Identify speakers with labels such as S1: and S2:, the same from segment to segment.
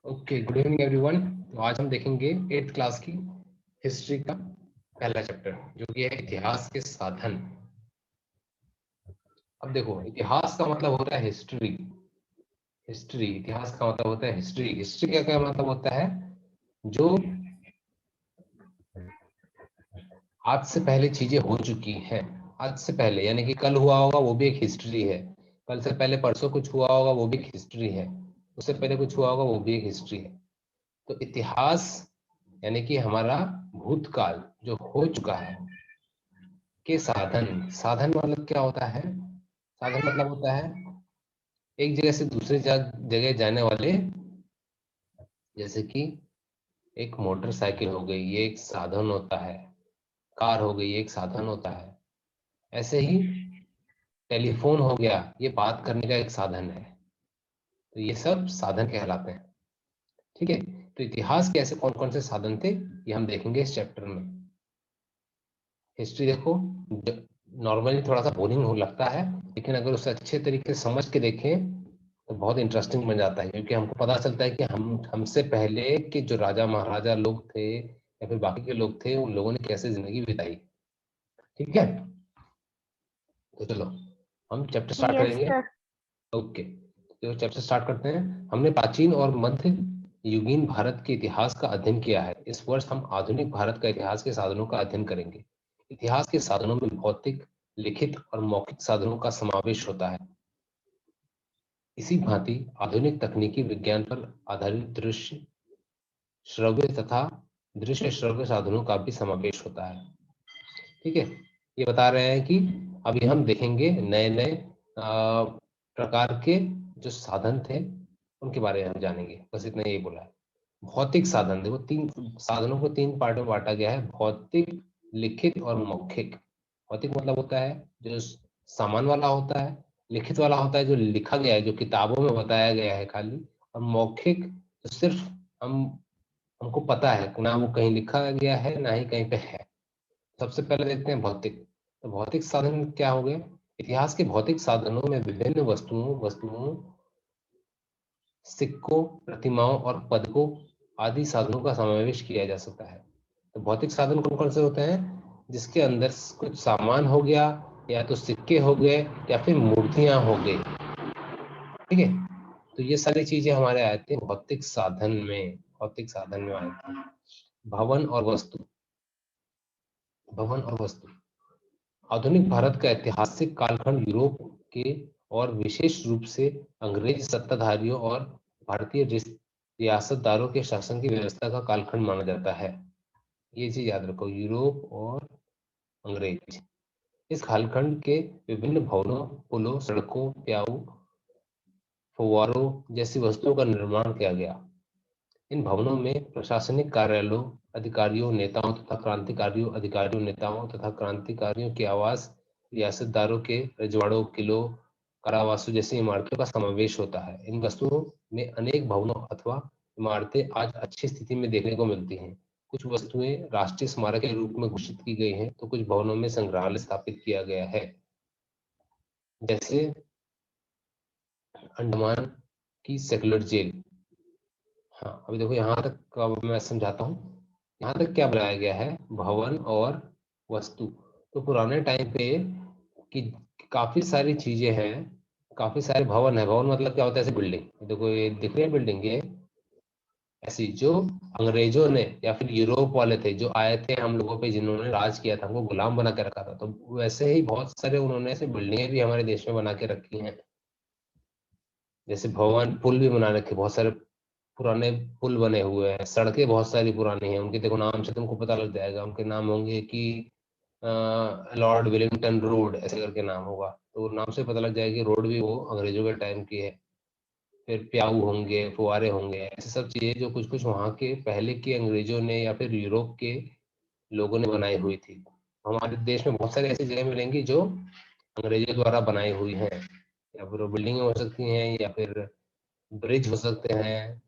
S1: Okay, good evening everyone. तो आज हम देखेंगे 8th क्लास की हिस्ट्री का पहला चैप्टर, जो कि है इतिहास के साधन। अब देखो, इतिहास का मतलब होता है हिस्ट्री। इतिहास का मतलब होता है हिस्ट्री। हिस्ट्री का क्या मतलब होता है? जो आज से पहले चीजें हो चुकी हैं। आज से पहले यानी कि कल हुआ होगा, वो भी एक हिस्ट्री है। कल से पहले परसों कुछ हुआ होगा, वो भी एक हिस्ट्री है। उससे पहले कुछ हुआ होगा, वो भी एक हिस्ट्री है। तो इतिहास यानी कि हमारा भूतकाल जो हो चुका है के साधन। साधन मतलब क्या होता है? साधन मतलब होता है एक जगह से दूसरी जगह जाने वाले। जैसे कि एक मोटरसाइकिल हो गई, ये एक साधन होता है। कार हो गई, ये एक साधन होता है। ऐसे ही टेलीफोन हो गया, ये बात करने का एक साधन है। तो ये सब साधन कहलाते हैं। ठीक है। तो इतिहास के ऐसे कौन कौन से साधन थे, ये हम देखेंगे इस चैप्टर में। हिस्ट्री देखो, नॉर्मली थोड़ा सा बोरिंग हो लगता है, लेकिन अगर उसे अच्छे तरीके से समझ के देखें तो बहुत इंटरेस्टिंग बन जाता है। क्योंकि हमको पता चलता है कि हमसे पहले के जो राजा महाराजा लोग थे या फिर बाकी के लोग थे, उन लोगों ने कैसे जिंदगी बिताई। ठीक है, तो चलो हम चैप्टर स्टार्ट
S2: यस
S1: करेंगे।
S2: सर।
S1: ओके, तो चैप्टर स्टार्ट करते हैं। हमने प्राचीन और मध्य युगीन भारत के इतिहास का अध्ययन किया है। इस वर्ष हम आधुनिक भारत का इतिहास के साधनों का अध्ययन करेंगे। इतिहास के साधनों में भौतिक, लिखित और मौखिक साधनों का समावेश होता है। इसी भांति आधुनिक तकनीकी विज्ञान पर आधारित दृश्य श्रव्य तथा दृश्य श्रव्य साधनों का भी समावेश होता है। ठीक है, ये बता रहे हैं कि अभी हम देखेंगे नए नए प्रकार के जो साधन थे, उनके बारे में हम जानेंगे। बस इतना ही बोला है। भौतिक साधन, देखो तीन साधनों को तीन पार्ट में बांटा गया है: भौतिक, लिखित और मौखिक। भौतिक मतलब होता है जो सामान वाला होता है। लिखित वाला होता है जो लिखा गया है, जो किताबों में बताया गया है खाली। और मौखिक तो सिर्फ हम हमको पता है, ना वो कहीं लिखा गया है ना ही कहीं पे है। सबसे पहले देखते हैं भौतिक। तो भौतिक साधन क्या हो गए? इतिहास के भौतिक साधनों में विभिन्न वस्तुओं, सिक्कों, प्रतिमाओं और पदकों आदि साधनों का समावेश किया जा सकता है। तो भौतिक साधन कौन कौन से होते हैं? जिसके अंदर कुछ सामान हो गया, या तो सिक्के हो गए, या फिर मूर्तियां हो गई। ठीक है, तो ये सारी चीजें हमारे आए थे भौतिक साधन में। भौतिक साधन में आए थे। भवन और वस्तु। भवन और वस्तु आधुनिक भारत का ऐतिहासिक कालखंड यूरोप के और विशेष रूप से अंग्रेज सत्ताधारियों और भारतीय रियासतदारों के शासन की व्यवस्था का कालखंड माना जाता है। ये चीज याद रखो, यूरोप और अंग्रेज। इस कालखंड के विभिन्न भवनों, पुलों, सड़कों, प्याऊ, फव्वारों जैसी वस्तुओं का निर्माण किया गया। इन भवनों में प्रशासनिक कार्यालयों, अधिकारियों, नेताओं तथा क्रांतिकारियों, अधिकारियों, नेताओं तथा क्रांतिकारियों के आवास, रियासतदारों के रजवाड़ों, किलों, कारावासों जैसी इमारतों का समावेश होता है। इन वस्तुओं में अनेक भवनों अथवा इमारतें आज अच्छी स्थिति में देखने को मिलती हैं। कुछ वस्तुएं राष्ट्रीय स्मारक के रूप में घोषित की गई हैं, तो कुछ भवनों में संग्रहालय स्थापित किया गया है। जैसे अंडमान की सेक्युलर जेल। हाँ, अभी देखो यहाँ तक का मैं समझाता हूँ। यहाँ तक क्या बनाया गया है? भवन और वस्तु। तो पुराने टाइम पे कि काफी सारी चीजें हैं, काफी सारे भवन है। भवन मतलब क्या होता है? ऐसे बिल्डिंग, देखो ये दिख रही है बिल्डिंग, ये ऐसी जो अंग्रेजों ने या फिर यूरोप वाले थे जो आए थे हम लोगों पे, जिन्होंने राज किया था, हमको गुलाम बना के रखा था, तो वैसे ही बहुत सारे उन्होंने ऐसे बिल्डिंगें भी हमारे देश में बना के रखी हैं। जैसे भवन, पुल भी बना रखे, बहुत सारे पुराने पुल बने हुए हैं। सड़कें बहुत सारी पुरानी हैं, उनके देखो नाम से तुमको पता लग जाएगा। उनके नाम होंगे कि लॉर्ड विलिंगटन रोड, ऐसे करके नाम होगा, तो नाम से पता लग जाएगा कि रोड भी वो अंग्रेजों के टाइम की है। फिर प्याऊ होंगे, फुवारे होंगे, ऐसे सब चीजें जो कुछ कुछ वहाँ के पहले के अंग्रेजों ने या फिर यूरोप के लोगों ने बनाई हुई थी। हमारे देश में बहुत सारी ऐसी जगह मिलेंगी जो अंग्रेजों द्वारा बनाई हुई हैं। या फिर वो बिल्डिंगें हो सकती हैं, या फिर ब्रिज हो सकते हैं,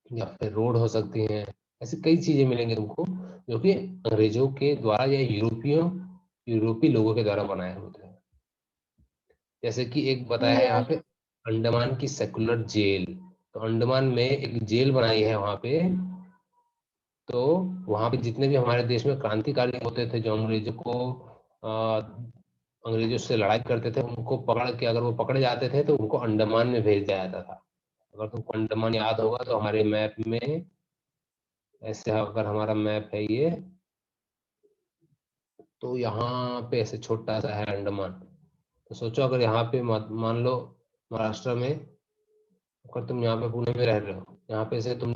S1: या फिर रोड हो सकती हैं। ऐसी कई चीजें मिलेंगी तुमको जो कि अंग्रेजों के द्वारा या यूरोपीय लोगों के द्वारा बनाए हुए थे। जैसे कि एक बताया है यहाँ
S2: यस।
S1: पे अंडमान की सेकुलर जेल। तो अंडमान में एक जेल बनाई है वहां पे। तो वहां पे जितने भी हमारे देश में क्रांतिकारी होते थे, जो अंग्रेजों से लड़ाई करते थे, उनको पकड़ के अगर वो पकड़े जाते थे तो उनको अंडमान में भेज दिया जाता था। अगर तुमको अंडमान याद होगा तो हमारे मैप में ऐसे, अगर हमारा मैप है ये, तो यहाँ पे ऐसे छोटा सा है अंडमान। तो सोचो अगर यहाँ पे मान लो महाराष्ट्र में, अगर तुम यहाँ पे पुणे में रह रहे हो, यहाँ पे से तुम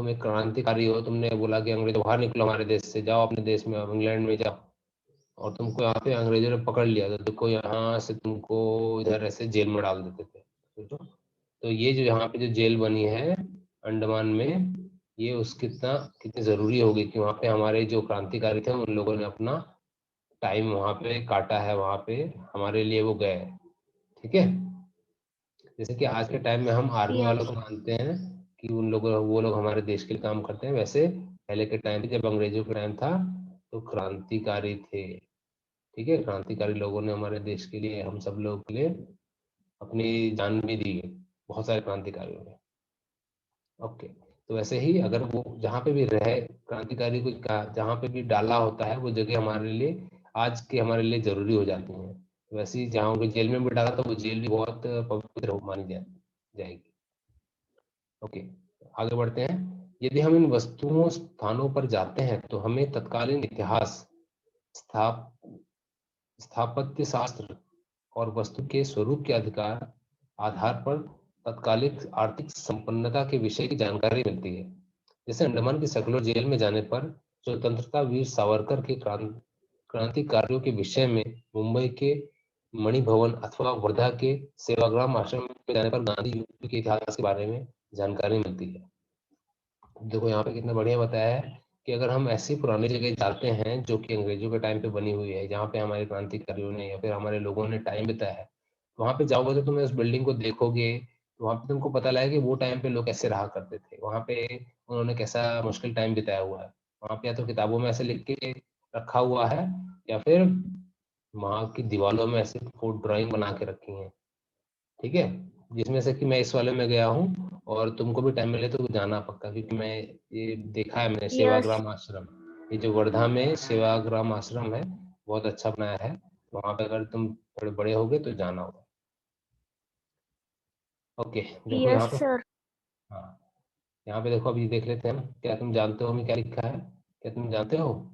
S1: एक क्रांतिकारी हो, तुमने बोला कि अंग्रेजों बाहर निकलो हमारे देश से, जाओ अपने देश में, अब इंग्लैंड में जाओ, और तुमको यहाँ पे अंग्रेजों ने पकड़ लिया, तो देखो यहाँ से तुमको इधर ऐसे जेल में डाल देते थे, सोचो। तो ये जो यहाँ पे जो जेल बनी है अंडमान में, ये कितनी जरूरी होगी कि वहाँ पे हमारे जो क्रांतिकारी थे उन लोगों ने अपना टाइम वहाँ पे काटा है, वहाँ पे हमारे लिए वो गए। ठीक है। जैसे कि आज के टाइम में हम आर्मी वालों
S2: यस।
S1: को मानते हैं कि वो लोग हमारे देश के लिए काम करते हैं, वैसे पहले के टाइम पे जब अंग्रेजों का टाइम था तो क्रांतिकारी थे। ठीक है, क्रांतिकारी लोगों ने हमारे देश के लिए, हम सब लोगों के लिए अपनी जान भी दी है, बहुत सारे क्रांतिकारियों ने। ओके। तो वैसे ही अगर वो जहाँ पे भी रहे क्रांतिकारी को जहाँ पे भी डाला होता है, वो जगह हमारे लिए आज के हमारे लिए जरूरी हो जाती है। वैसे ही जहाँ उनको जेल में भी डाला तो वो जेल भी बहुत पवित्र मानी जाएगी। ओके, आगे बढ़ते हैं। यदि हम इन वस्तुओं स्थानों पर जाते हैं तो हमें तत्कालीन इतिहास, स्थाप स्थापत्य शास्त्र और वस्तु के स्वरूप के आधार पर तत्कालिक आर्थिक संपन्नता के विषय की जानकारी मिलती है। जैसे अंडमान की सेक्युलर जेल में जाने पर स्वतंत्रता वीर सावरकर के क्रांति कार्यों के विषय में, मुंबई के मणि भवन अथवा वर्धा के सेवाग्राम आश्रम में जाने पर गांधी युग के इतिहास के बारे में जानकारी मिलती है। देखो यहाँ पे कितना बढ़िया बताया है कि अगर हम ऐसी पुरानी जगह जाते हैं जो कि अंग्रेजों के टाइम पे बनी हुई है, जहाँ पे हमारे क्रांतिकारियों ने या फिर हमारे लोगों ने टाइम बिताया है, वहां पे जाओगे तो तुम्हें उस बिल्डिंग को देखोगे, तो वहां पे तुमको पता लगेगा कि वो टाइम पे लोग कैसे रहा करते थे, वहां पे उन्होंने कैसा मुश्किल टाइम बिताया हुआ है। वहां पे या तो किताबों में ऐसे लिख के रखा हुआ है, या फिर वहां की दीवारों में ऐसे ड्राइंग बना के रखी है। ठीक है, जिसमें से कि मैं इस वाले में गया हूँ, और तुमको भी टाइम मिले तो जाना पक्का, क्योंकि मैं ये देखा है मैंने
S2: यस।
S1: सेवाग्राम आश्रम। ये जो वर्धा में सेवाग्राम आश्रम है, बहुत अच्छा बनाया है। वहां पे अगर तुम थोड़े बड़े होगे तो जाना होगा। ओके, देखो
S2: यस
S1: यहाँ पे।
S2: सर।
S1: हाँ, यहाँ पे देखो, अभी देख लेते हैं ना, क्या तुम जानते हो हमें क्या लिखा है? क्या तुम जानते हो?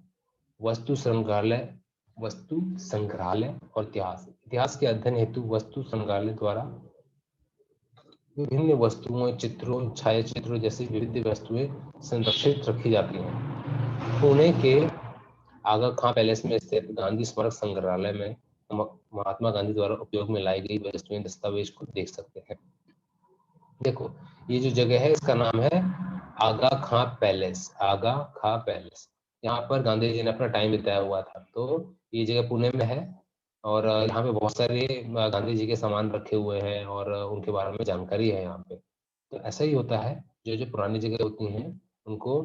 S1: वस्तु संग्रहालय, वस्तु संग्रहालय और इतिहास, इतिहास के अध्ययन हेतु वस्तु संग्रहालय द्वारा विभिन्न वस्तुओं, चित्रों, छायाचित्रों जैसी विविध वस्तुएं संरक्षित रखी जाती हैं। पुणे के आगा खां पैलेस में स्थित गांधी स्मारक संग्रहालय में महात्मा गांधी द्वारा उपयोग में लाई गई वस्तुएं, दस्तावेज को देख सकते हैं। देखो, ये जो जगह है इसका नाम है आगा खां पैलेस। आगा खां पैलेस, यहाँ पर गांधी जी ने अपना टाइम बिताया हुआ था। तो ये जगह पुणे में है, और यहाँ पे बहुत सारे गांधी जी के सामान रखे हुए हैं, और उनके बारे में जानकारी है यहाँ पे। तो ऐसा ही होता है, जो जो पुरानी जगह होती हैं उनको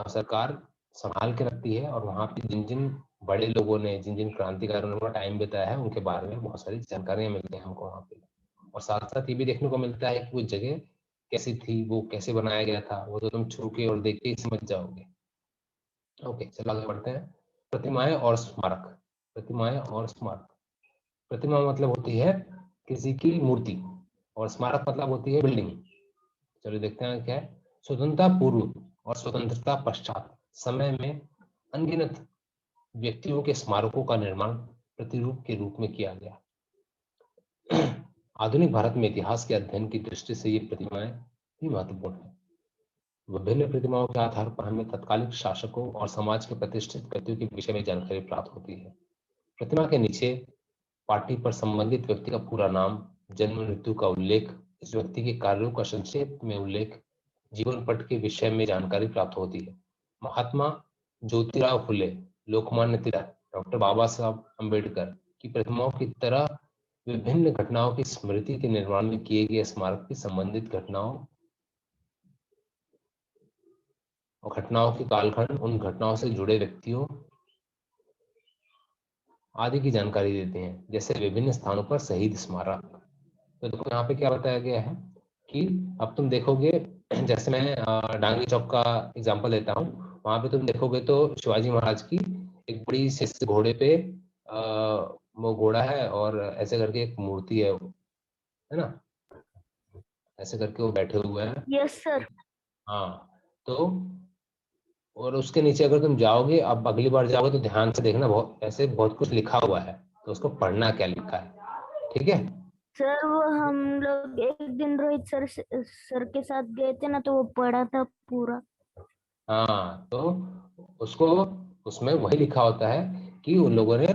S1: सरकार संभाल के रखती है, और वहाँ पे जिन जिन बड़े लोगों ने, जिन जिन क्रांतिकारियों ने अपना टाइम बिताया है, उनके बारे में बहुत सारी जानकारियां मिलती हैं हमको वहाँ पे। और साथ साथ ये भी देखने को मिलता है कि वो जगह कैसी थी, वो कैसे बनाया गया था, वो तो तुम छू के और देख के ही समझ जाओगे। ओके, चलो आगे बढ़ते हैं। प्रतिमाएं और स्मारक। प्रतिमाएं और स्मारक। प्रतिमा मतलब होती है किसी की मूर्ति, और स्मारक मतलब होती है बिल्डिंग। चलो देखते हैं क्या है। स्वतंत्रता पूर्व और स्वतंत्रता पश्चात समय में अनगिनत व्यक्तियों के स्मारकों का निर्माण प्रतिरूप के रूप में किया गया। आधुनिक भारत में इतिहास के अध्ययन की दृष्टि से ये प्रतिमाएं भी महत्वपूर्ण है। विभिन्न प्रतिमाओं के आधार पर हमें तत्कालिक शासकों और समाज के प्रतिष्ठित व्यक्तियों के विषय में जानकारी प्राप्त होती है। प्रतिमा के नीचे पार्टी पर संबंधित व्यक्ति का पूरा नाम, जन्म मृत्यु का उल्लेख, इस व्यक्ति के कार्यों का संक्षेप में उल्लेख, जीवन पट के विषय में जानकारी प्राप्त होती है। महात्मा ज्योतिराव फुले, लोकमान्य तिलक, डॉक्टर बाबा साहब अम्बेडकर की प्रतिमाओं की तरह विभिन्न घटनाओं की स्मृति के निर्माण में किए गए स्मारक की संबंधित घटनाओं के कालखंड, उन घटनाओं से जुड़े व्यक्तियों आदि की जानकारी देते हैं। जैसे विभिन्न स्थानों पर शहीद स्मारक। तो देखो यहाँ पे क्या बताया गया है, कि अब तुम देखोगे, जैसे मैं डांगी चौक का एग्जांपल देता हूँ, वहां पे तुम देखोगे तो शिवाजी महाराज की एक बड़ी सी घोड़े पे वो घोड़ा है और ऐसे करके एक मूर्ति है ना, ऐसे करके वो बैठे हुए हैं।
S2: Yes sir.
S1: हाँ, तो और उसके नीचे अगर तुम जाओगे, अब अगली बार जाओगे तो ध्यान से देखना, बहुत ऐसे बहुत कुछ लिखा हुआ है, तो उसको पढ़ना क्या लिखा है, ठीक है।
S2: सर वो हम लोग एक दिन रोहित सर के साथ गए थे ना, तो वो पढ़ा था पूरा।
S1: हाँ, तो उसको, उसमें वही लिखा होता है कि उन लोगों ने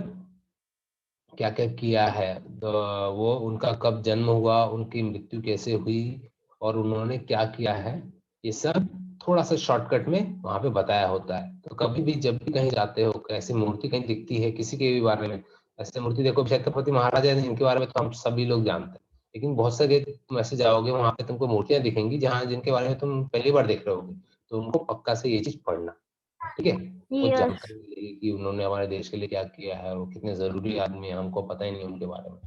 S1: क्या क्या किया है, तो वो उनका कब जन्म हुआ, उनकी मृत्यु कैसे हुई, और उन्होंने क्या किया है, ये सब थोड़ा सा शॉर्टकट में वहां पे बताया होता है। तो कभी भी जब भी कहीं जाते हो, ऐसी मूर्ति कहीं दिखती है किसी के भी बारे में, ऐसे मूर्ति देखो, छत्रपति महाराजा इनके बारे में तो हम सभी लोग जानते हैं, लेकिन बहुत सारे तुम ऐसे जाओगे वहां पे तुमको मूर्तियां दिखेंगी जहाँ जिनके बारे में तुम पहली बार देख रहे होगे, तो उनको पक्का से ये चीज पढ़ना, ठीक है। कुछ
S2: यस।
S1: जानकारी मिलेगी कि उन्होंने हमारे देश के लिए क्या किया है, और कितने जरूरी आदमी है, हमको पता ही नहीं उनके बारे में।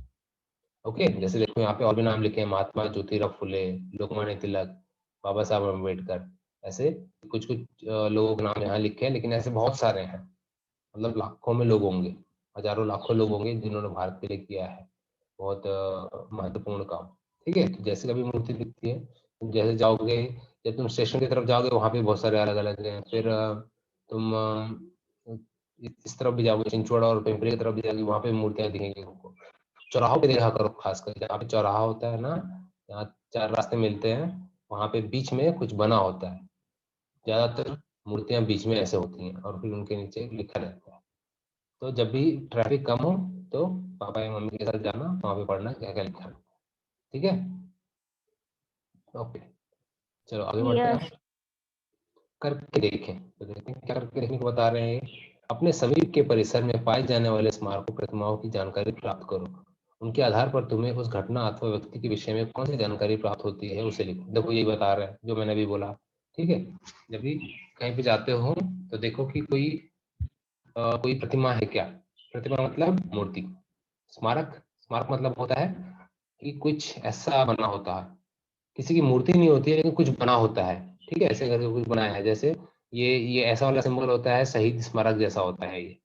S1: ओके, जैसे देखो यहाँ पे और भी नाम लिखे हैं, महात्मा ज्योतिराव फुले, लोकमान्य तिलक, बाबा साहब अम्बेडकर, ऐसे कुछ कुछ लोगों के नाम यहाँ लिखे हैं, लेकिन ऐसे बहुत सारे हैं, मतलब लाखों में लोग होंगे, हजारों लाखों लोग होंगे जिन्होंने भारत के लिए किया है बहुत महत्वपूर्ण काम, ठीक है। तो जैसे कभी मूर्ति दिखती है, तुम जैसे जाओगे, जब तुम स्टेशन की तरफ जाओगे वहां पे बहुत सारे अलग अलग हैं, फिर तुम इस तरफ भी जाओगे, चिंचवड़ा और पिंपरी की तरफ भी जाओगे, वहां पे मूर्तियां दिखेंगी तुमको। चौराहों पे देखा करो, खासकर जहाँ पे चौराहा होता है ना, जहाँ चार रास्ते मिलते हैं, वहां पे बीच में कुछ बना होता है, ज्यादातर मूर्तियां बीच में ऐसे होती हैं, और फिर उनके नीचे लिखा रहता है। तो जब भी ट्रैफिक कम हो, तो पापा या मम्मी के साथ जाना, वहां पे पढ़ना क्या क्या लिखा है, ठीक है। ओके, चलो आगे बढ़ते
S2: यस।
S1: हैं। करके देखें, तो देखते हैं क्या करके देखने को बता रहे हैं। अपने समीप के परिसर में पाए जाने वाले स्मारकों प्रतिमाओं की जानकारी प्राप्त करो, उनके आधार पर तुम्हें उस घटना अथवा व्यक्ति के विषय में कौन सी जानकारी प्राप्त होती है उसे लिखो। देखो यही बता रहे हैं जो मैंने अभी बोला, ठीक है। जब भी कहीं पे जाते हो तो देखो कि कोई प्रतिमा है क्या, प्रतिमा मतलब मूर्ति, स्मारक, स्मारक मतलब होता है कि कुछ ऐसा बना होता है, किसी की मूर्ति नहीं होती है लेकिन कुछ बना होता है, ठीक है, ऐसे करके कुछ बनाया है, जैसे ये ऐसा वाला सिंबल होता है, शहीद स्मारक जैसा होता है ये,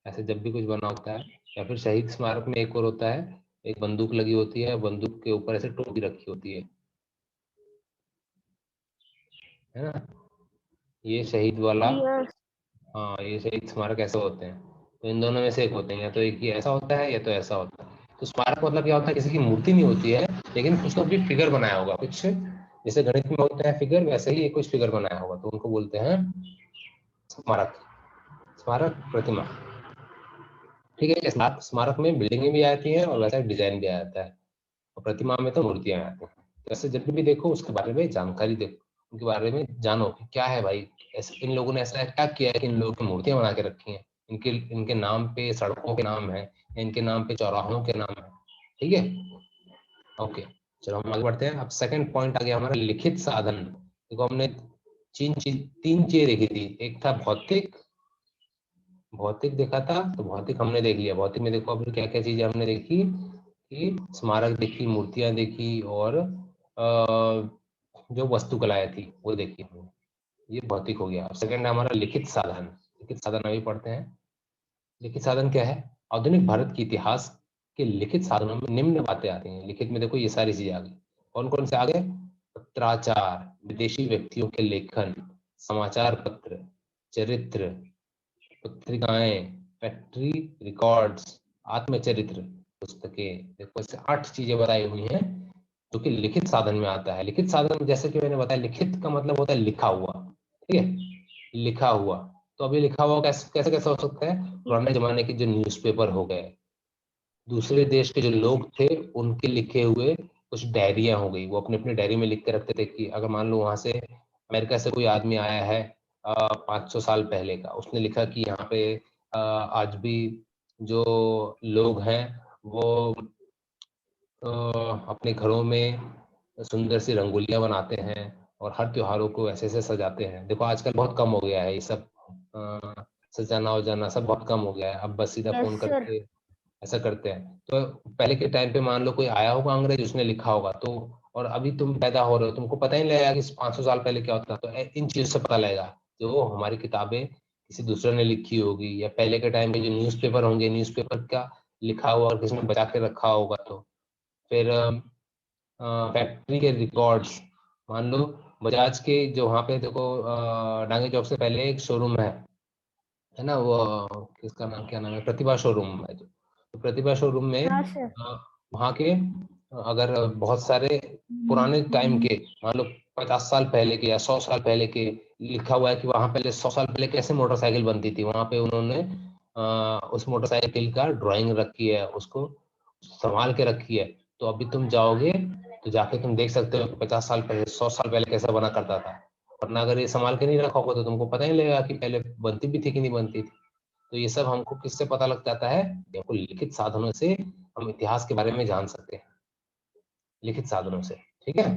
S1: ऐसे जब भी कुछ बना होता है। या फिर शहीद स्मारक में एक और होता है, एक बंदूक लगी होती है, बंदूक के ऊपर ऐसे टोपी रखी होती है ना, ये शहीद वाला।
S2: यस।
S1: हाँ, ये शहीद स्मारक ऐसे होते हैं, तो इन दोनों में से एक होते हैं, या तो एक ये ऐसा होता है या तो ऐसा होता है। तो स्मारक मतलब क्या होता है, किसी की मूर्ति नहीं होती है, लेकिन कुछ तो भी फिगर बनाया होगा, कुछ जैसे गणित में होते हैं फिगर, वैसे ही कुछ फिगर बनाया होगा, तो उनको बोलते हैं स्मारक, स्मारक प्रतिमा, ठीक है। स्मारक स्मारक में बिल्डिंगें भी आती हैं और वैसा डिजाइन भी आ जाता है, और प्रतिमा में तो मूर्तियां आती हैं। तो ऐसे जब भी देखो उसके बारे में जानकारी देखो, उनके बारे में जानो कि क्या है भाई, ऐसे इन लोगों ने ऐसा क्या किया है कि इन लोगों की मूर्तियां बना के रखी हैं, इनके इनके नाम पे सड़कों के नाम है, इनके नाम पे चौराहों के नाम है, ठीक है। ओके, चलो हम आगे बढ़ते हैं। अब सेकंड पॉइंट आ गया हमारा, लिखित साधन। देखो हमने तीन चीजें देखी थी, एक था भौतिक, भौतिक देखा था, तो भौतिक हमने देख लिया, भौतिक में देखो अभी क्या क्या चीजें हमने देखी, कि स्मारक देखी, मूर्तियां देखी, और जो वास्तुकलाएं थी वो देखी हमने, ये भौतिक हो गया। सेकंड है हमारा लिखित साधन, लिखित साधन अभी पढ़ते हैं। लिखित साधन क्या है, आधुनिक भारत के इतिहास के लिखित साधनों में निम्न बातें आती हैं। लिखित में देखो ये सारी चीजें आ गई, कौन कौन से आ गए, पत्राचार, विदेशी व्यक्तियों के लेखन, समाचार पत्र, चरित्र, पत्रिकाएं, फैक्ट्री रिकॉर्ड्स, आत्मचरित्र, पुस्तकें, देखो ऐसे 8 चीजें बताई हुई हैं जो कि लिखित साधन में आता है। लिखित साधन जैसे कि मैंने बताया, लिखित का मतलब होता है लिखा हुआ, ठीक है, लिखा हुआ। तो अभी लिखा हुआ कैसे कैसे कैसे हो सकता है, पुराने जमाने के जो न्यूज़पेपर हो गए, दूसरे देश के जो लोग थे उनके लिखे हुए कुछ डायरियां हो गई, वो अपने अपने डायरी में लिख के रखते थे कि अगर मान लो वहां से अमेरिका से कोई आदमी आया है 500 साल पहले का, उसने लिखा कि यहाँ पे आज भी जो लोग हैं वो अपने घरों में सुंदर सी रंगोलियां बनाते हैं और हर त्योहारों को ऐसे ऐसे सजाते हैं। देखो आजकल बहुत कम हो गया है ये सब, सजाना वजाना सब बहुत कम हो गया है, अब बस सीधा
S2: यस
S1: फोन
S2: सर।
S1: करके ऐसा करते हैं। तो पहले के टाइम पे मान लो कोई आया होगा अंग्रेज, उसने लिखा होगा, तो और अभी तुम पैदा हो रहे हो, तुमको पता ही नहीं लगेगा कि 500 साल पहले क्या होता। तो इन चीजों से पता लगेगा जो हमारी किताबें किसी दूसरे ने लिखी होगी, या पहले के टाइम पे जो न्यूज़पेपर होंगे, न्यूज़पेपर का लिखा हुआ और किसी ने बचा के रखा होगा। तो फिर फैक्ट्री के रिकॉर्ड्स, मान लो बजाज के जो वहाँ पे देखो डांगे चौक से पहले एक शोरूम है ना, वो किसका नाम, क्या नाम है, प्रतिभा शोरूम है जो। तो प्रतिभा शोरूम में
S2: हाँ सर।
S1: वहाँ के अगर बहुत सारे पुराने टाइम के, मान लो 50 साल पहले के या 100 साल पहले के, लिखा हुआ है कि वहाँ पहले 100 साल पहले कैसे मोटरसाइकिल बनती थी। वहाँ पे उन्होंने उस मोटरसाइकिल का ड्राइंग रखी है, उसको संभाल के रखी है। तो अभी तुम जाओगे तो जाके तुम देख सकते हो कि 50 साल पहले, 100 साल पहले कैसा बना करता था। वरना अगर ये संभाल के नहीं रखा होगा तो तुमको पता ही नहीं लगेगा कि पहले बनती भी थी कि नहीं बनती थी। तो ये सब हमको किससे पता लग जाता है? हमको लिखित साधनों से हम इतिहास के बारे में जान सकते हैं, लिखित साधनों से। ठीक है,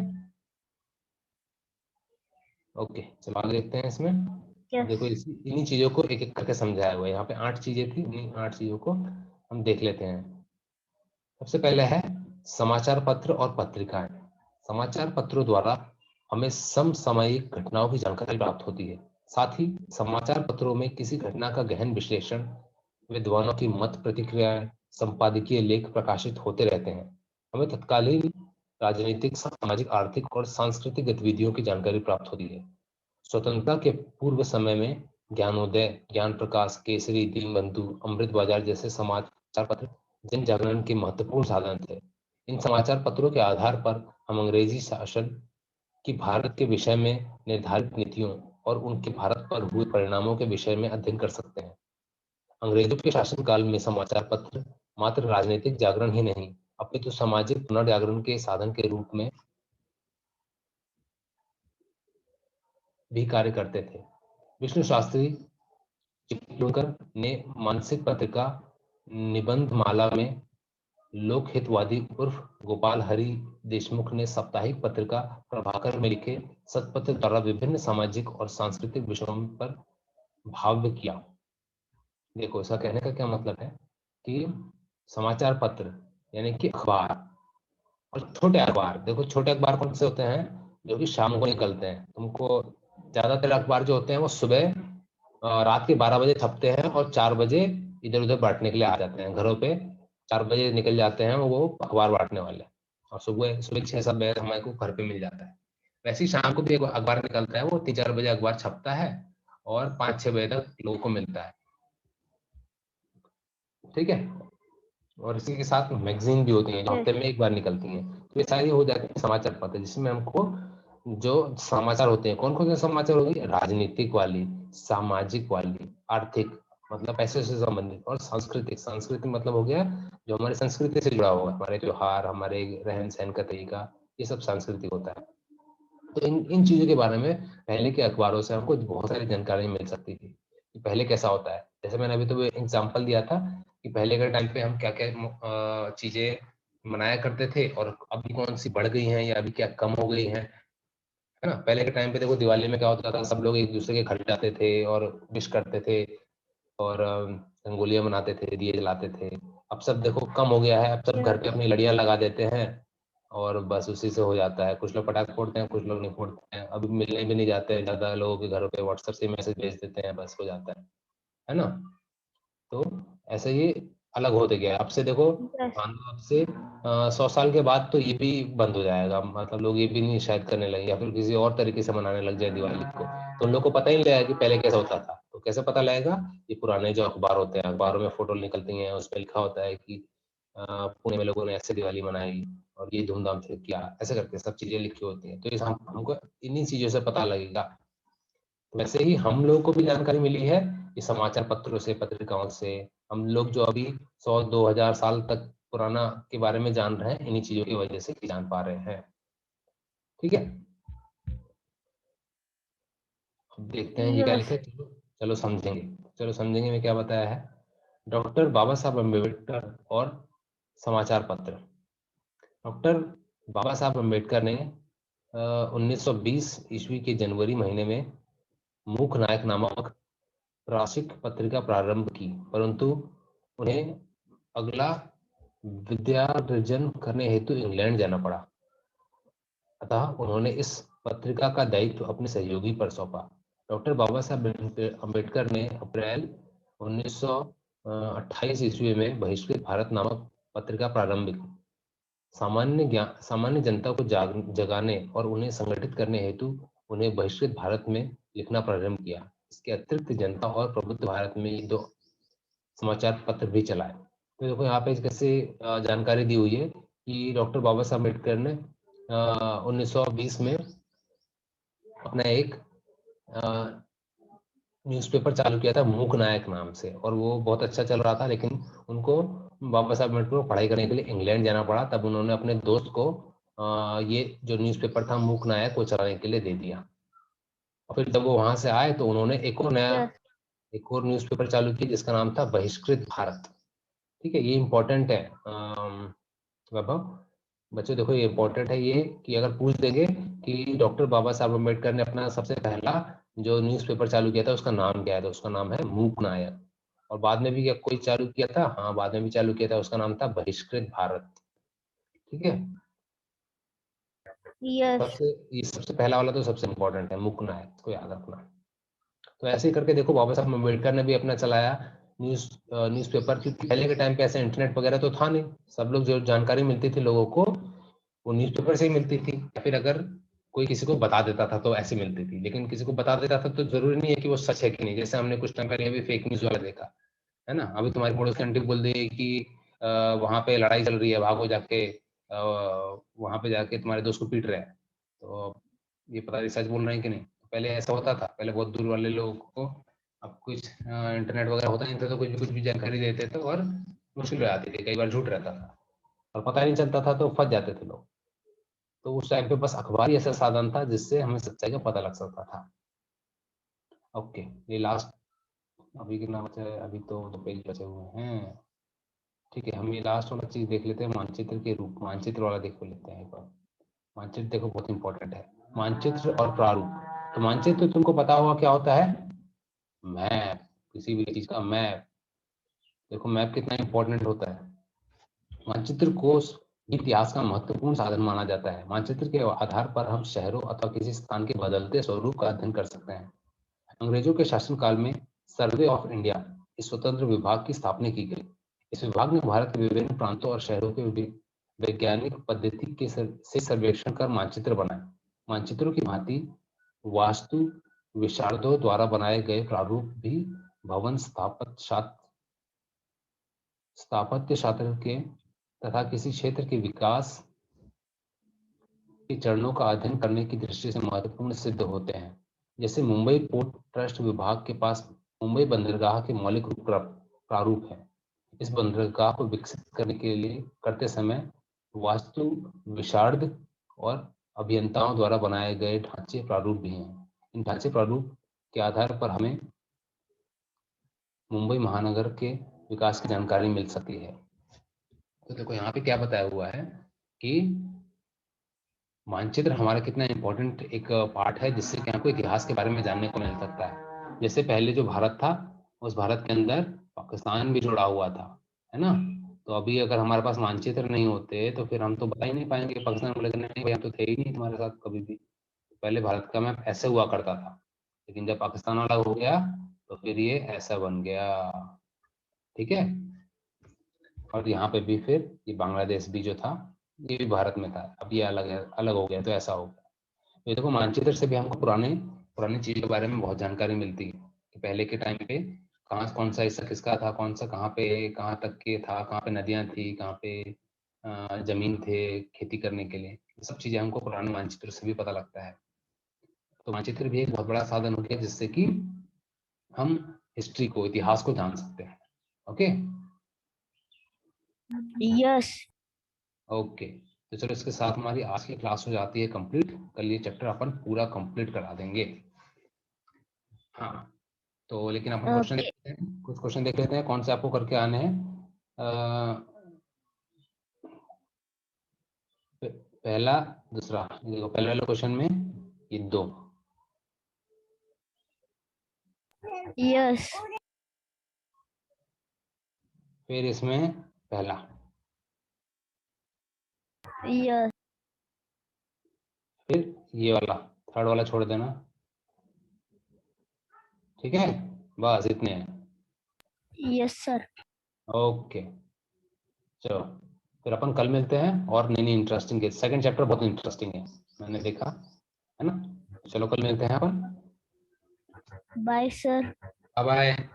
S1: ओके, चलो आगे देखते हैं इसमें। अब
S2: यस।
S1: देखो इन्हीं चीजों को एक एक करके समझाया हुआ है। यहाँ पे 8 चीजें थी, इन्हीं 8 चीजों को हम देख लेते हैं। सबसे पहले है समाचार पत्र और पत्रिकाएं। समाचार पत्रों द्वारा हमें समसामयिक घटनाओं की जानकारी प्राप्त होती है। साथ ही समाचार पत्रों में किसी घटना का गहन विश्लेषण, विद्वानों की मत प्रतिक्रियाएं, संपादकीय लेख प्रकाशित होते रहते हैं। हमें तत्कालीन राजनीतिक, सामाजिक, आर्थिक और सांस्कृतिक गतिविधियों की जानकारी प्राप्त होती है। स्वतंत्रता के पूर्व समय में ज्ञानोदय, ज्ञान प्रकाश, केसरी, दीनबंधु, अमृत बाजार जैसे समाचार पत्र जन जागरण के महत्वपूर्ण साधन थे। इन समाचार पत्रों के आधार पर हम अंग्रेजी शासन की भारत के विषय में निर्धारित नीतियों और उनके भारत पर हुए परिणामों के विषय में अध्ययन कर सकते हैं। अंग्रेजों के शासनकाल में समाचार पत्र मात्र राजनीतिक जागरण ही नहीं, अपितु सामाजिक पुनर्जागरण के साधन के रूप में भी कार्य करते थे। विष्णु शास्त्री चिपलूणकर ने मानसिक पत्रिका निबंध माला में, लोक हितवादी उर्फ गोपाल हरि देशमुख ने साप्ताहिक पत्रिका प्रभाकर में लिखे सत्पत्र द्वारा विभिन्न सामाजिक और सांस्कृतिक विषयों पर भाव्य किया। देखो, इसका कहने का क्या मतलब है कि समाचार पत्र यानी कि अखबार, और छोटे अखबार, देखो छोटे अखबार कौन से होते हैं? जो कि शाम को निकलते हैं। तुमको ज्यादातर अखबार जो होते हैं वो सुबह रात के 12 बजे छपते हैं और 4 बजे इधर उधर बांटने के लिए आ जाते हैं घरों पे। 4 बजे निकल जाते हैं वो अखबार बांटने वाले, और सुबह सुबह 6-7 बजे हमारे को घर पे मिल जाता है। वैसे ही शाम को भी एक अखबार निकलता है, वो 3-4 बजे अखबार छपता है और 5-6 बजे तक लोगों को मिलता है। ठीक है, और इसी के साथ मैगजीन भी होती हैं जो
S2: यस।
S1: हफ्ते में एक बार निकलती हैं। तो ये सारी हो जाती है समाचार पत्र, जिसमें हमको जो समाचार होते हैं, कौन कौन से समाचार होगी? राजनीतिक वाली, सामाजिक वाली, आर्थिक मतलब पैसे से संबंधित, और सांस्कृतिक, सांस्कृतिक मतलब हो गया जो हमारी संस्कृति से जुड़ा हुआ है, हमारे त्योहार, हमारे रहन सहन का तरीका, ये सब सांस्कृतिक होता है। तो इन इन चीजों के बारे में पहले के अखबारों से हमको बहुत सारी जानकारी मिल सकती थी कि पहले कैसा होता है। जैसे मैंने अभी तो एग्जांपल दिया था कि पहले के टाइम पे हम क्या क्या चीजें मनाया करते थे, और अभी कौन सी बढ़ गई हैं या अभी क्या कम हो गई हैं, है ना। पहले के टाइम पे देखो दिवाली में क्या होता था, सब लोग एक दूसरे के घर जाते थे और विश करते थे, और रंगोलियां मनाते थे, दिए जलाते थे। अब सब देखो कम हो गया है, अब सब घर
S2: यस।
S1: पे अपनी लड़ियां लगा देते हैं और बस उसी से हो जाता है। कुछ लोग पटाखे फोड़ते हैं, कुछ लोग नहीं फोड़ते हैं, अभी मिलने भी नहीं जाते हैं, ज्यादा लोगों के घरों पे व्हाट्सएप से मैसेज भेज देते हैं, बस हो जाता है ना। तो ऐसे ही अलग होते गया। अब से देखो,
S2: यस।
S1: मान लो अब से 100 साल के बाद तो ये भी बंद हो जाएगा, मतलब लोग ये भी नहीं शायद करने लगे, या फिर किसी और तरीके से मनाने लग जाए दिवाली को। तो उन लोग को पता ही नहीं लगेगा कि पहले कैसा होता था। तो कैसे पता लगेगा? ये पुराने जो अखबार होते हैं, अखबारों में फोटो निकलती हैं, उसमें लिखा होता है कि पुणे में लोगों ने ऐसे दिवाली मनाई और ये धूमधाम से किया, ऐसे करके सब चीजें लिखी होती हैं। तो ये हमको इन्हीं चीजों से पता लगेगा। वैसे ही हम लोगों को भी जानकारी मिली है कि समाचार पत्रों से, पत्रिकाओं से। हम लोग जो अभी 100-2000 साल तक पुराना के बारे में जान रहे हैं, इन्हीं चीजों की वजह से जान पा रहे हैं। ठीक है, अब देखते हैं ये क्या
S2: यस।
S1: लिखा है। चलो चलो समझेंगे, चलो समझेंगे में क्या बताया है। डॉक्टर बाबा साहब अम्बेडकर और समाचार पत्र। डॉक्टर बाबा साहब अम्बेडकर ने 1920 ईस्वी के जनवरी महीने में मूक नायक नामक प्राशिक पत्रिका प्रारंभ की, परंतु उन्हें अगला विद्यार्जन करने हेतु इंग्लैंड जाना पड़ा। अतः उन्होंने इस पत्रिका का दायित्व अपने सहयोगी पर सौंपा। डॉक्टर बाबा साहब अम्बेडकर ने अप्रैल 1928 ईस्वी में बहिष्कृत भारत नामक पत्रिका प्रारंभ की। सामान्य जनता को जगाने और उन्हें संगठित करने हेतु उन्हें बहिष्कृत भारत में लिखना प्रारंभ किया। इसके अतिरिक्त जनता और प्रबुद्ध भारत में ये 2 समाचार पत्र भी चलाए। तो देखो यहाँ पे कैसे जानकारी दी हुई है कि डॉक्टर बाबा साहब अम्बेडकर ने 1920 में अपना एक न्यूज़पेपर चालू किया था मूक नायक नाम से, और वो बहुत अच्छा चल रहा था, लेकिन उनको बाबा साहब अम्बेडकर को पढ़ाई करने के लिए इंग्लैंड जाना पड़ा। तब उन्होंने अपने दोस्त को ये जो न्यूज़पेपर था मूक नायक, वो चलाने के लिए दे दिया। और फिर जब वो वहां से आए तो उन्होंने
S2: यस
S1: एक और न्यूज़पेपर चालू की जिसका नाम था बहिष्कृत भारत। ठीक है, ये इंपॉर्टेंट है वैभव। बच्चों देखो, ये इंपॉर्टेंट है ये कि अगर पूछ देंगे कि डॉक्टर बाबा साहब अम्बेडकर ने अपना सबसे पहला जो न्यूज़पेपर चालू किया था उसका नाम क्या है, तो उसका नाम है मूक नायक। और बाद में भी क्या कोई चालू किया था? हाँ, बाद में भी चालू किया था, उसका नाम था बहिष्कृत भारत। ठीक है,
S2: यस
S1: ये सबसे पहला वाला तो सबसे इंपॉर्टेंट है, मूक नायक, इसको याद रखना। तो ऐसे ही करके देखो, बाबा साहब अम्बेडकर ने भी अपना चलाया न्यूज़पेपर, क्योंकि पहले के टाइम पे ऐसे इंटरनेट वगैरह तो था नहीं। सब लोग जो जानकारी मिलती थी लोगों को वो न्यूज़पेपर से ही मिलती थी, या फिर अगर कोई किसी को बता देता था तो ऐसे मिलती थी। लेकिन किसी को बता देता था तो जरूरी नहीं है कि वो सच है कि नहीं। जैसे हमने कुछ टाइम पहले अभी फेक न्यूज वाला देखा है ना, अभी तुम्हारी पड़ोस की आंटी बोल दी कि वहां पे लड़ाई चल रही है, भागो जाके वहां पे जाके तुम्हारे दोस्त को पीट रहे हैं। तो ये पता नहीं सच बोल रहे हैं कि नहीं। पहले ऐसा होता था, पहले बहुत दूर वाले लोगों को, अब कुछ इंटरनेट वगैरह होता नहीं था तो कुछ भी जानकारी देते थे और मुश्किल हो जाती थी, कई बार झूठ रहता था और पता नहीं चलता था तो फंस जाते थे लोग। तो उस टाइम पे बस अखबार ही ऐसा साधन था जिससे हमें सच्चाई का पता लग सकता था। ओके, ये लास्ट, अभी कितना बचा है? अभी तो 2 पेज बचे हुए हैं। ठीक है, हम ये लास्ट वाला चीज देख लेते हैं, मानचित्र के रूप, मानचित्र वाला देख लेते हैं एक बार। मानचित्र देखो बहुत इंपॉर्टेंट है, मानचित्र और प्रारूप। तो मानचित्र तुमको पता होगा क्या होता है? मैप, किसी भी चीज का मैप। देखो मैप कितना इंपॉर्टेंट होता है। मानचित्र को इतिहास का महत्वपूर्ण साधन माना जाता है। मानचित्र के आधार पर हम शहरों अथवा किसी स्थान के बदलते स्वरूप का अध्ययन कर सकते हैं। अंग्रेजों के शासनकाल में सर्वे ऑफ इंडिया, इस स्वतंत्र विभाग की स्थापना की गई। इस विभाग ने भारत के विभिन्न प्रांतों और शहरों के वैज्ञानिक पद्धति से सर्वेक्षण कर मानचित्र बनाए। मानचित्रों की भांति वास्तु विशारदों द्वारा बनाए गए प्रारूप भी भवन स्थापत्य शास्त्र के तथा किसी क्षेत्र के विकास के चरणों का अध्ययन करने की दृष्टि से महत्वपूर्ण सिद्ध होते हैं। जैसे मुंबई पोर्ट ट्रस्ट विभाग के पास मुंबई बंदरगाह के मौलिक रूप प्रारूप है। इस बंदरगाह को विकसित करते समय वास्तु विशारद और अभियंताओं द्वारा बनाए गए ढांचे प्रारूप भी हैं। इन ढांचे प्रारूप के आधार पर हमें मुंबई महानगर के विकास की जानकारी मिल सकती है। तो देखो यहाँ पे क्या बताया हुआ है कि मानचित्र हमारा कितना इम्पोर्टेंट एक पार्ट है, जिससे कि हमको इतिहास के बारे में जानने को मिल सकता है। जैसे पहले जो भारत था, उस भारत के अंदर पाकिस्तान भी जुड़ा हुआ था, है ना। तो अभी अगर हमारे पास मानचित्र नहीं होते तो फिर हम तो बता ही नहीं पाएंगे पाकिस्तान को लेकर, नहीं भाई हम तो थे ही नहीं तुम्हारे साथ कभी भी। पहले भारत का मैप ऐसे हुआ करता था, लेकिन जब पाकिस्तान वाला हो गया तो फिर ये ऐसा बन गया। ठीक है, और यहाँ पे भी फिर ये बांग्लादेश भी जो था ये भी भारत में था, अब ये अलग है, अलग हो गया, तो ऐसा हो गया। तो ये देखो मानचित्र से भी हमको पुराने पुरानी चीजों के बारे में बहुत जानकारी मिलती है कि पहले के टाइम पे कहाँ कौन सा हिस्सा किसका था, कौन सा कहाँ पे कहाँ तक के था, कहाँ पे नदियां थी, कहाँ पे जमीन थे खेती करने के लिए। ये सब चीजें हमको पुराने मानचित्र से भी पता लगता है। तो मानचित्र भी एक बहुत बड़ा साधन हो गया जिससे कि हम हिस्ट्री को, इतिहास को जान सकते हैं। ओके
S2: यस
S1: ओके, तो चलो इसके साथ हमारी आज की क्लास हो जाती है कंप्लीट। कल ये चैप्टर अपन पूरा कंप्लीट करा देंगे। हाँ, तो लेकिन अपन क्वेश्चन
S2: ओके
S1: देखते हैं, कुछ क्वेश्चन देख लेते हैं कौन से आपको करके आने हैं। पहला, दूसरा, देखो पहले वाले क्वेश्चन में ये 2,
S2: यस
S1: फिर इसमें पहला,
S2: यस
S1: फिर ये वाला थर्ड वाला छोड़ देना, ठीक है, बस इतने हैं।
S2: Yes sir.
S1: ओके चलो, फिर अपन कल मिलते हैं और नई नई इंटरेस्टिंग के सेकंड चैप्टर बहुत इंटरेस्टिंग है, मैंने देखा है ना। चलो कल मिलते हैं अपन।
S2: Bye sir.
S1: Bye bye.